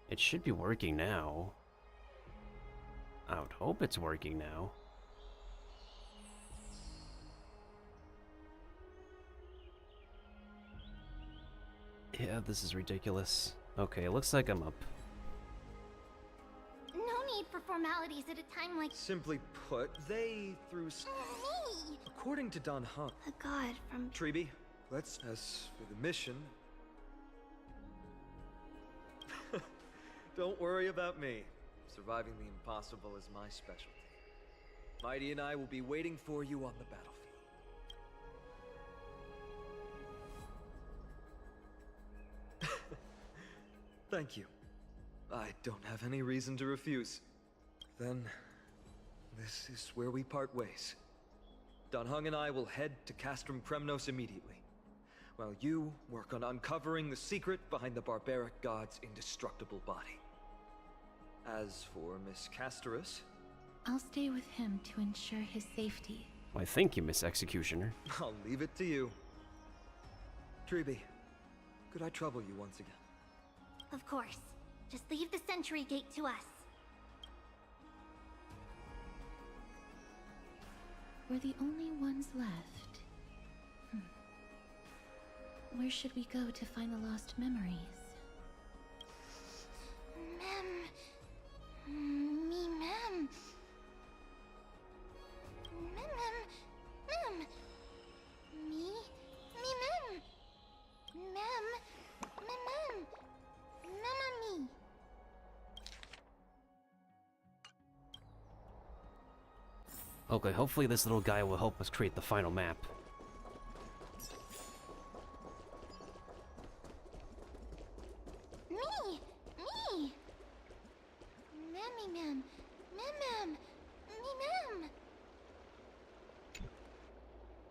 It should be working now. I would hope it's working now. Yeah, this is ridiculous. Okay, it looks like I'm up. No need for formalities at a time like... Simply put, they threw... Me! According to Don Hunt. A god from... Treeby, let's... As for the mission... Don't worry about me. Surviving the impossible is my specialty. Mighty and I will be waiting for you on the battlefield. Thank you. I don't have any reason to refuse. Then, this is where we part ways. Don Hung and I will head to Castrum Kremnos immediately, while you work on uncovering the secret behind the barbaric god's indestructible body. As for Miss Castorus... I'll stay with him to ensure his safety. Why, thank you, Miss Executioner. I'll leave it to you. Treeby, could I trouble you once again? Of course. Just leave the sentry gate to us. We're the only ones left. Where should we go to find the lost memories? Mem. Mem. Me, mem. Mem. Okay, hopefully this little guy will help us create the final map. Me. Mem.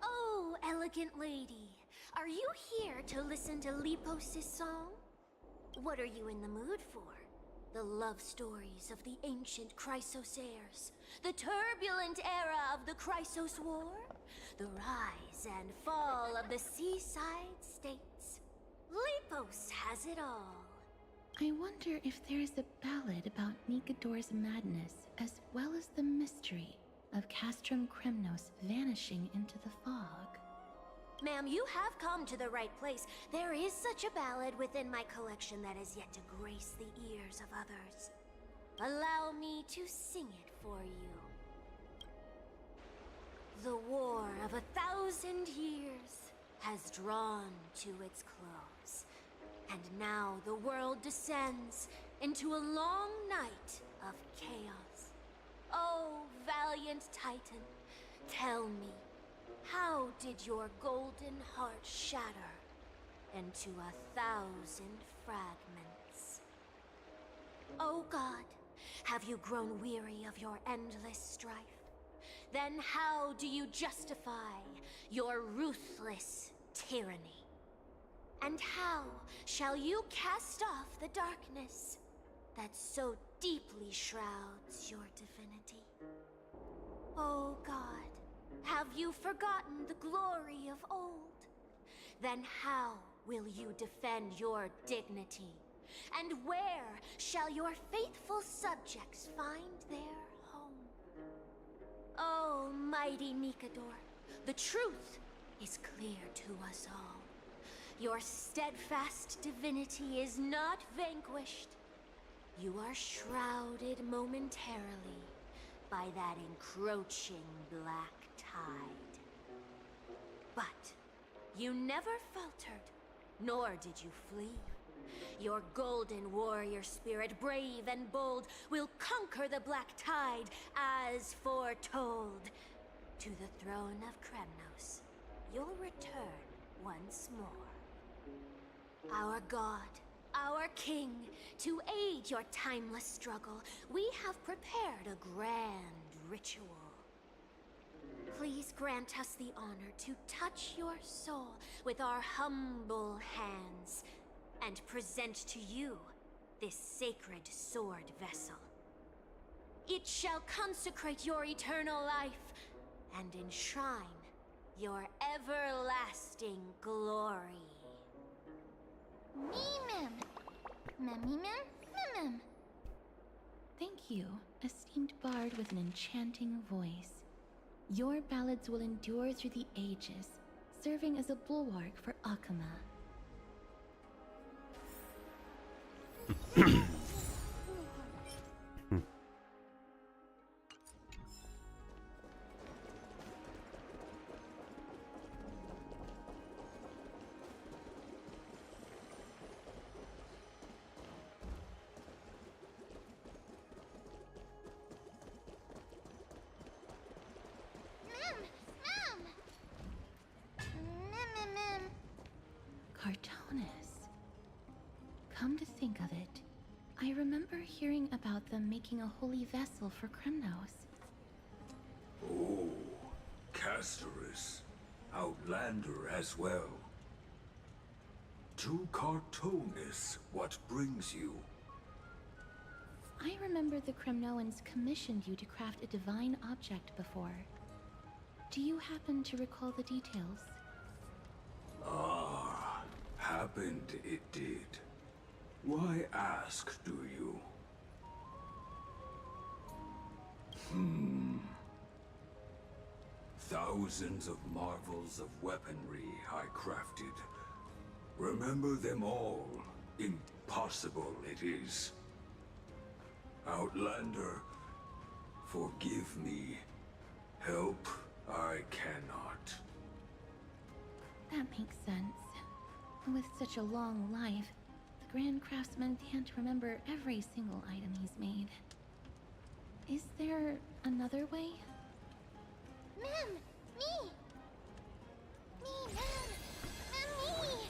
Oh, elegant lady. Are you here to listen to Lepos' song? What are you in the mood for? The love stories of the ancient Chrysosaires, the turbulent era of the Chrysos War, the rise and fall of the seaside states. Lepos has it all. I wonder if there is a ballad about Nikodor's madness, as well as the mystery of Castrum Kremnos vanishing into the fog. Ma'am, you have come to the right place. There is such a ballad within my collection that is yet to grace the ears of others. Allow me to sing it for you. The war of 1,000 years has drawn to its close, and now the world descends into a long night of chaos. Oh, valiant Titan, tell me, how did your golden heart shatter into 1,000 fragments? Oh God, have you grown weary of your endless strife? Then how do you justify your ruthless tyranny? And how shall you cast off the darkness that so deeply shrouds your divinity? Oh God, have you forgotten the glory of old? Then how will you defend your dignity? And where shall your faithful subjects find their home? Oh, mighty Nikodor, the truth is clear to us all. Your steadfast divinity is not vanquished. You are shrouded momentarily by that encroaching black tide. But you never faltered, nor did you flee. Your golden warrior spirit, brave and bold, will conquer the black tide as foretold. To the throne of Kremnos, you'll return once more. Our God, our King, to aid your timeless struggle, we have prepared a grand ritual. Please grant us the honor to touch your soul with our humble hands and present to you this sacred sword vessel. It shall consecrate your eternal life and enshrine your everlasting glory. Me, mem. Mem, Mem. Thank you, esteemed bard with an enchanting voice. Your ballads will endure through the ages, serving as a bulwark for Akama. Cartonus. Come to think of it, I remember hearing about them making a holy vessel for Kremnos. Oh, Castorus. Outlander as well. To Cartonus, what brings you? I remember the Kremnoans commissioned you to craft a divine object before. Do you happen to recall the details? Ah, happened it did. Why ask, do you? Thousands of marvels of weaponry I crafted. Remember them all. Impossible it is. Outlander, forgive me. Help I cannot. That makes sense. With such a long life, the Grand Craftsman can't remember every single item he's made. Is there another way? Mem! Me! Me, Mem! Mem, me!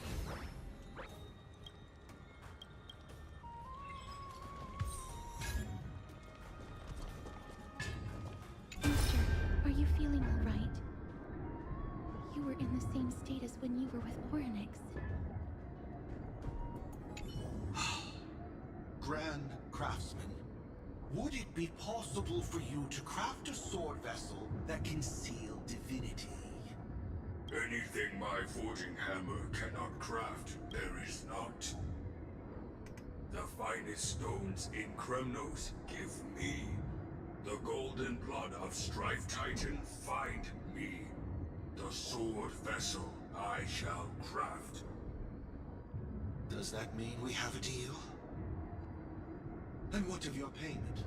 Mister, are you feeling all right? You were in the same state as when you were with Orynyx. Grand Craftsman, would it be possible for you to craft a sword vessel that can seal divinity? Anything my forging hammer cannot craft, there is not. The finest stones in Kremnos give me. The golden blood of Strife Titan find me. The sword vessel I shall craft. Does that mean we have a deal? And what of your payment?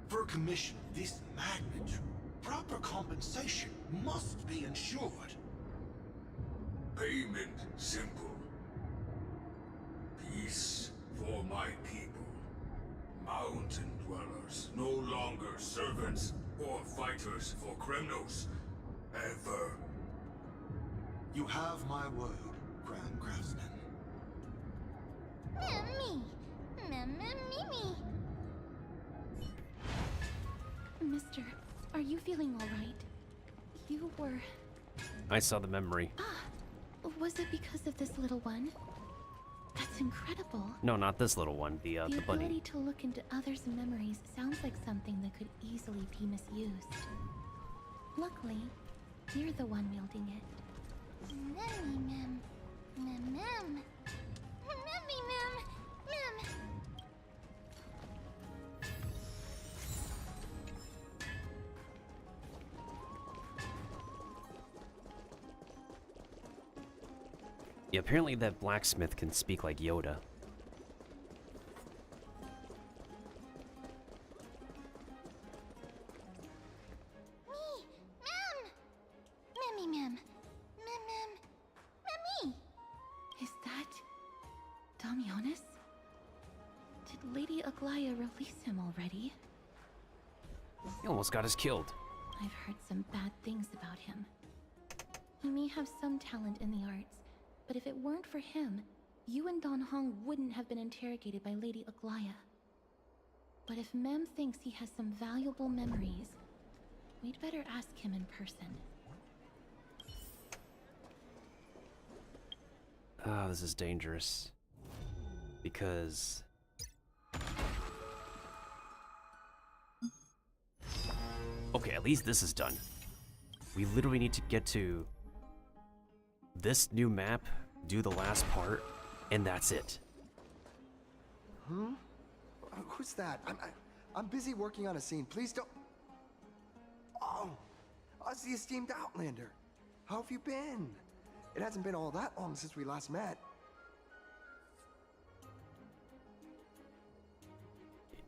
For a commission of this magnitude, proper compensation must be ensured. Payment simple. Peace for my people. Mountain dwellers, no longer servants or fighters for Kremnos. Ever. You have my word, Grand Craftsman. Me! Me! Mister, are you feeling all right? You were... I saw the memory. Was it because of this little one? That's incredible. No, not this little one. The The bunny. ability to look into others' memories sounds like something that could easily be misused. Luckily, you're the one wielding it. Memmy, Mem. Mem, Mem. Memmy, Mem. Mem. Yeah, apparently that blacksmith can speak like Yoda. Me. Mem. Memmy, Mem. Mem. Memmy. Is that... Damionis? Did Lady Aglaya release him already? He almost got us killed. I've heard some bad things about him. He may have some talent in the arts, but if it weren't for him, you and Don Hong wouldn't have been interrogated by Lady Aglaya. But if Mem thinks he has some valuable memories, we'd better ask him in person. Ah, this is dangerous. Because... Okay, at least this is done. We literally need to get to this new map, do the last part, and that's it. Huh? Who's that? I'm busy working on a scene. Please don't. Oh, it's the esteemed Outlander. How have you been? It hasn't been all that long since we last met.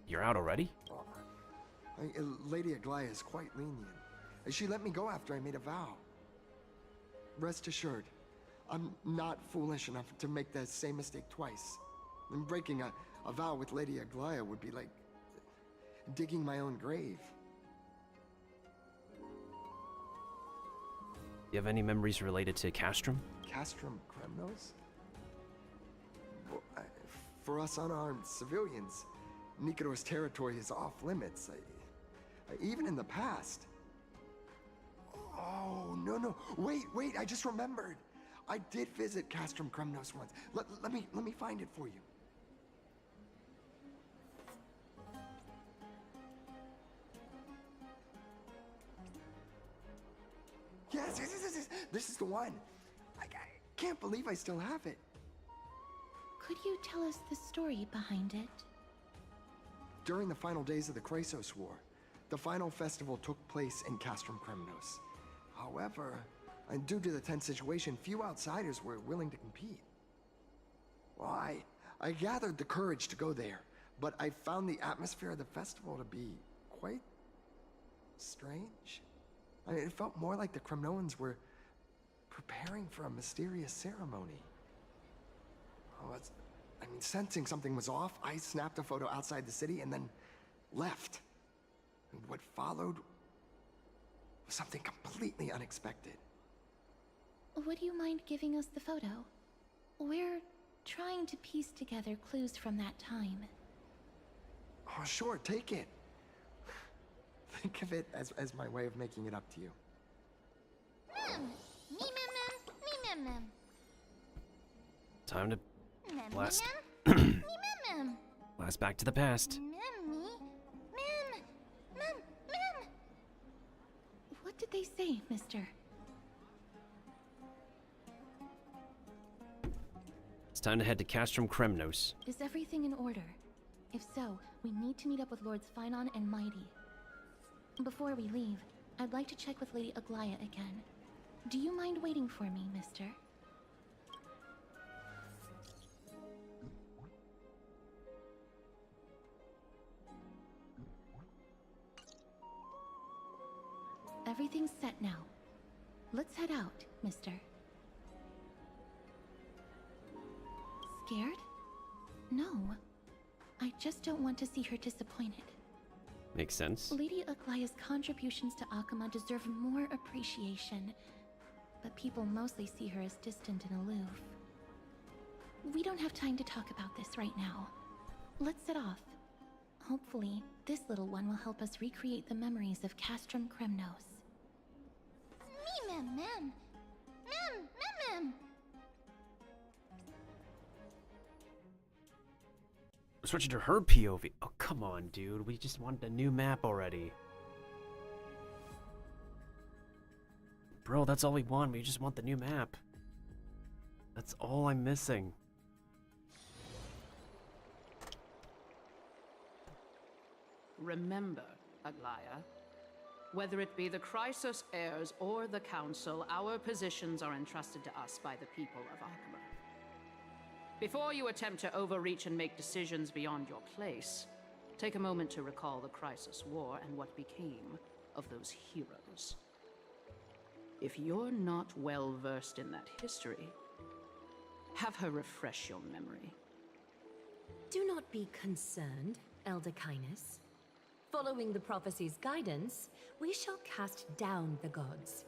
You're out already? Lady Aglaya is quite lenient. She let me go after I made a vow. Rest assured, I'm not foolish enough to make the same mistake twice. And breaking a vow with Lady Aglaya would be like digging my own grave. You have any memories related to Castrum? Castrum Kremnos? Well, for us unarmed civilians, Nikodor's territory is off limits. Even in the past. Oh, no. Wait, I just remembered. I did visit Castrum Kremnos once. Let me find it for you. Yes. This is the one. I can't believe I still have it. Could you tell us the story behind it? During the final days of the Chrysos War, the final festival took place in Castrum Kremnos. However, due to the tense situation, few outsiders were willing to compete. Well, I gathered the courage to go there, but I found the atmosphere of the festival to be quite strange. It felt more like the Kremnoans were preparing for a mysterious ceremony. Sensing something was off, I snapped a photo outside the city and then left. And what followed was something completely unexpected. Would you mind giving us the photo? We're trying to piece together clues from that time. Oh, sure, take it. Think of it as my way of making it up to you. Time to blast. Blast back to the past. What did they say, mister? It's time to head to Castrum Kremnos. Is everything in order? If so, we need to meet up with Lords Phynon and Mighty. Before we leave, I'd like to check with Lady Aglaya again. Do you mind waiting for me, mister? Everything's set now. Let's head out, mister. Scared? No. I just don't want to see her disappointed. Makes sense. Lady Aglaya's contributions to Akama deserve more appreciation, but people mostly see her as distant and aloof. We don't have time to talk about this right now. Let's set off. Hopefully, this little one will help us recreate the memories of Castrum Kremnos. Mem. We're switching to her POV. Oh, come on, dude. We just wanted a new map already. Bro, that's all we want. We just want the new map. That's all I'm missing. Remember, Aglaya, whether it be the Chrysos heirs or the Council, our positions are entrusted to us by the people of Akama. Before you attempt to overreach and make decisions beyond your place, take a moment to recall the Chrysos War and what became of those heroes. If you're not well versed in that history, have her refresh your memory. Do not be concerned, Elder Kynus. Following the prophecy's guidance, we shall cast down the gods.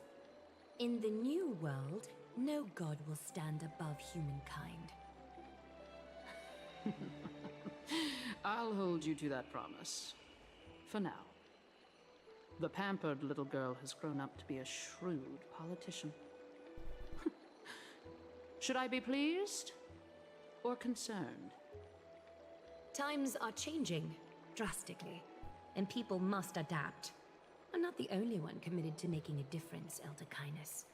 In the new world, no god will stand above humankind. I'll hold you to that promise. For now. The pampered little girl has grown up to be a shrewd politician. Should I be pleased or concerned? Times are changing drastically, and people must adapt. I'm not the only one committed to making a difference, Elder Kynus.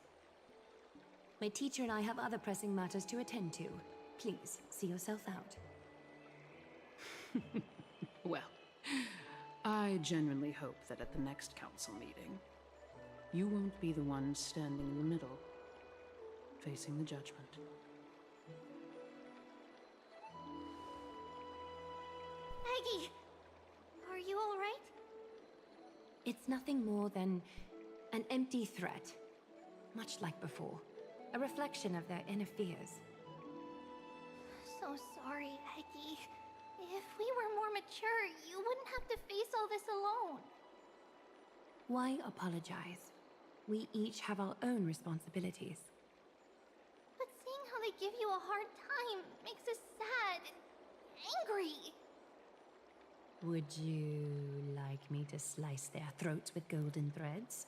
My teacher and I have other pressing matters to attend to. Please, see yourself out. Well, I genuinely hope that at the next council meeting, you won't be the one standing in the middle, facing the judgment. Aggie! Are you alright? It's nothing more than an empty threat. Much like before. A reflection of their inner fears. So sorry, Aggie. If we were more mature, you wouldn't have to face all this alone. Why apologize? We each have our own responsibilities. But seeing how they give you a hard time makes us sad and angry. Would you like me to slice their throats with golden threads?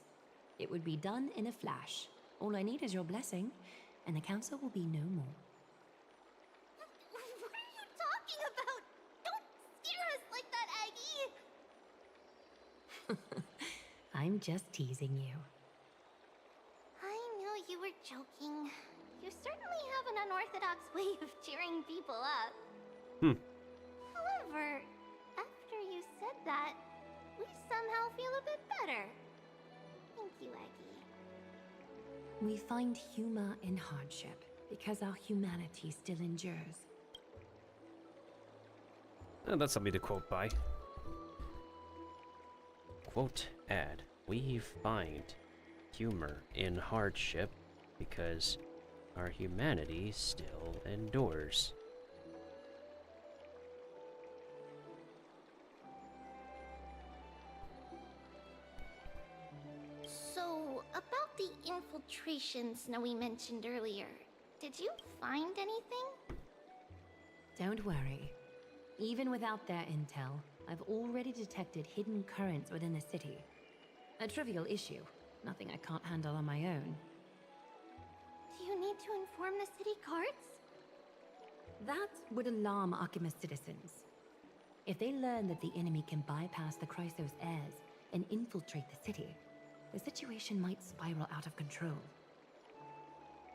It would be done in a flash. All I need is your blessing, and the council will be no more. What are you talking about? Don't scare us like that, Aggie! I'm just teasing you. I knew you were joking. You certainly have an unorthodox way of cheering people up. However, after you said that, we somehow feel a bit better. Thank you, Aggie. We find humor in hardship because our humanity still endures. That's something to quote by. Quote ad. We find humor in hardship because our humanity still endures. So, about the infiltration Snowy mentioned earlier, did you find anything? Don't worry. Even without their intel, I've already detected hidden currents within the city. A trivial issue, nothing I can't handle on my own. Do you need to inform the city guards? That would alarm Archimedes citizens. If they learn that the enemy can bypass the Chrysos heirs and infiltrate the city, the situation might spiral out of control.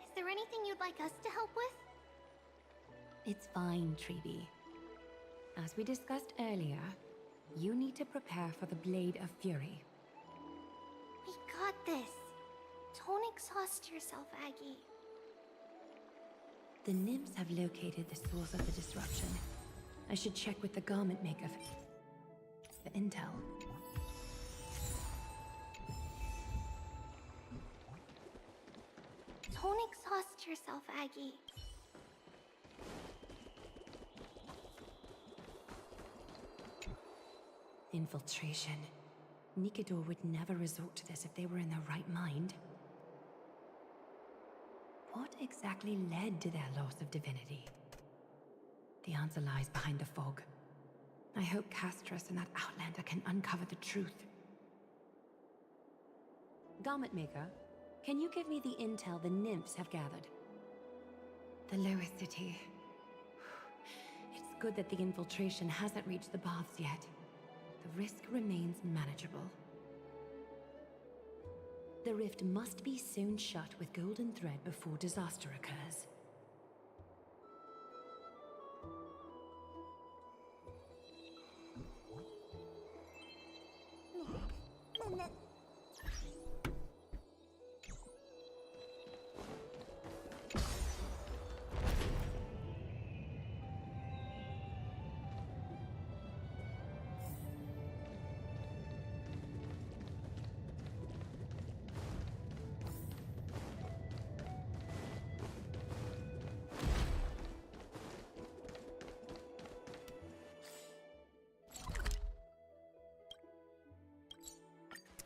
Is there anything you'd like us to help with? It's fine, Treeby. As we discussed earlier, you need to prepare for the Blade of Fury. We got this. Don't exhaust yourself, Aggie. The nymphs have located the source of the disruption. I should check with the garment maker for intel. Don't exhaust yourself, Aggie. Infiltration. Nikador would never resort to this if they were in their right mind. What exactly led to their loss of divinity? The answer lies behind the fog. I hope Castras and that Outlander can uncover the truth. Garment Maker, can you give me the intel the nymphs have gathered? The lower city. It's good that the infiltration hasn't reached the baths yet. The risk remains manageable. The rift must be sewn shut with golden thread before disaster occurs.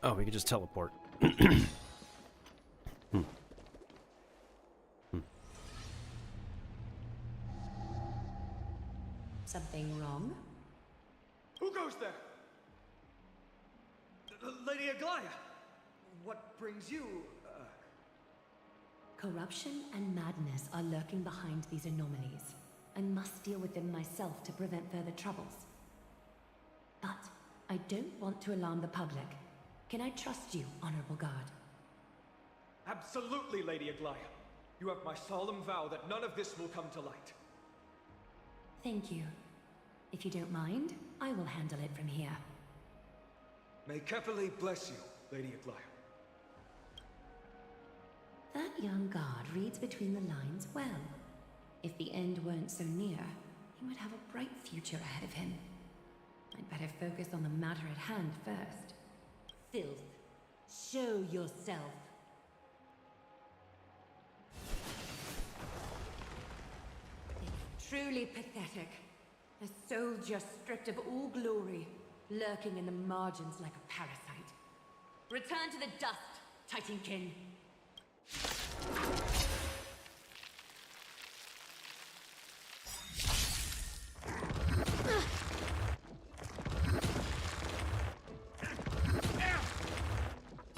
Oh, we can just teleport. Something wrong? Who goes there? Lady Aglaia! What brings you, Corruption and madness are lurking behind these anomalies. I must deal with them myself to prevent further troubles. But I don't want to alarm the public. Can I trust you, Honorable Guard? Absolutely, Lady Aglaia. You have my solemn vow that none of this will come to light. Thank you. If you don't mind, I will handle it from here. May Kepali bless you, Lady Aglaya. That young guard reads between the lines well. If the end weren't so near, he would have a bright future ahead of him. I'd better focus on the matter at hand first. Filth, show yourself. It's truly pathetic. A soldier stripped of all glory, lurking in the margins like a parasite. Return to the dust, Titankin.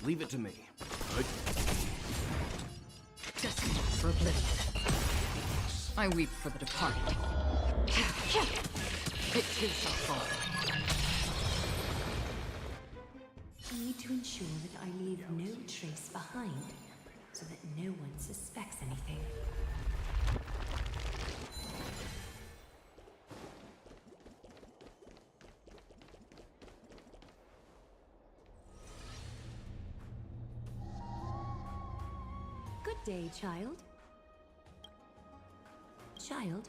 Leave it to me. Good. Destined for oblivion. I weep for the departed. It too shall fall. I need to ensure that I leave no trace behind, so that no one suspects anything. Good day, child. Child?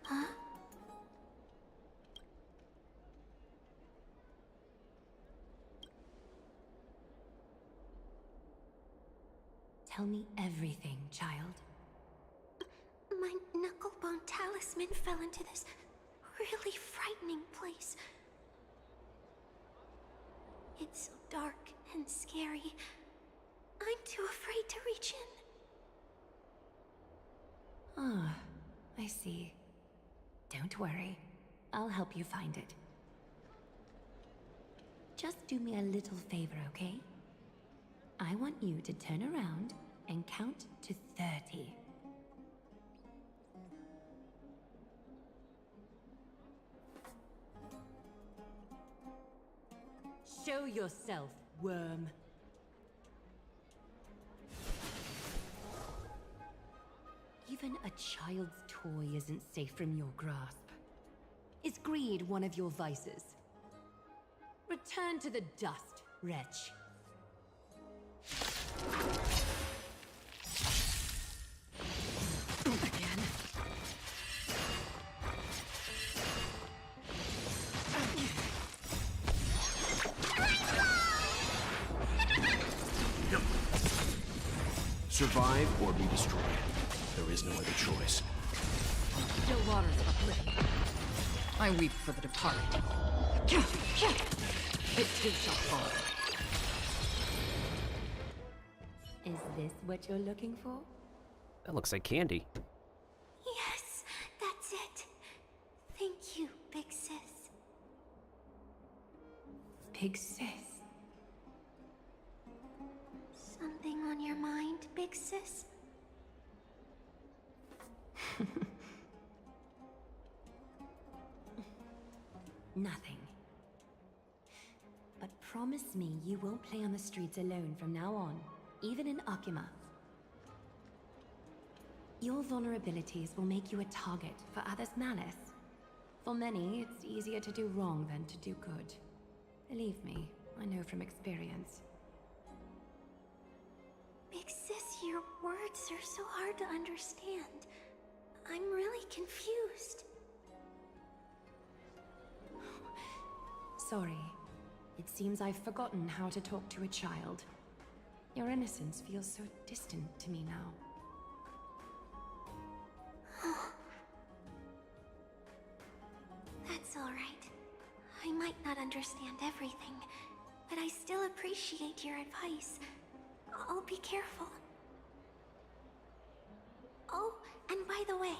Huh? Tell me everything, child. My knucklebone talisman fell into this really frightening place. It's so dark and scary. I'm too afraid to reach in. Ah, I see. Don't worry. I'll help you find it. Just do me a little favor, okay? I want you to turn around and count to 30. Show yourself, worm. Even a child's toy isn't safe from your grasp. Is greed one of your vices? Return to the dust, wretch. Again. Survive or be destroyed. There is no other choice. Still waters of oblivion. I weep for the departed. It too shall fall. Is this what you're looking for? That looks like candy. Yes, that's it. Thank you, big sis. Big sis. Something on your mind, big sis? Nothing. But promise me you won't play on the streets alone from now on, even in Akima. Your vulnerabilities will make you a target for others' malice. For many, it's easier to do wrong than to do good. Believe me, I know from experience. Big sis, your words are so hard to understand. I'm really confused. Sorry. It seems I've forgotten how to talk to a child. Your innocence feels so distant to me now. That's all right. I might not understand everything, but I still appreciate your advice. I'll be careful. Oh, and by the way,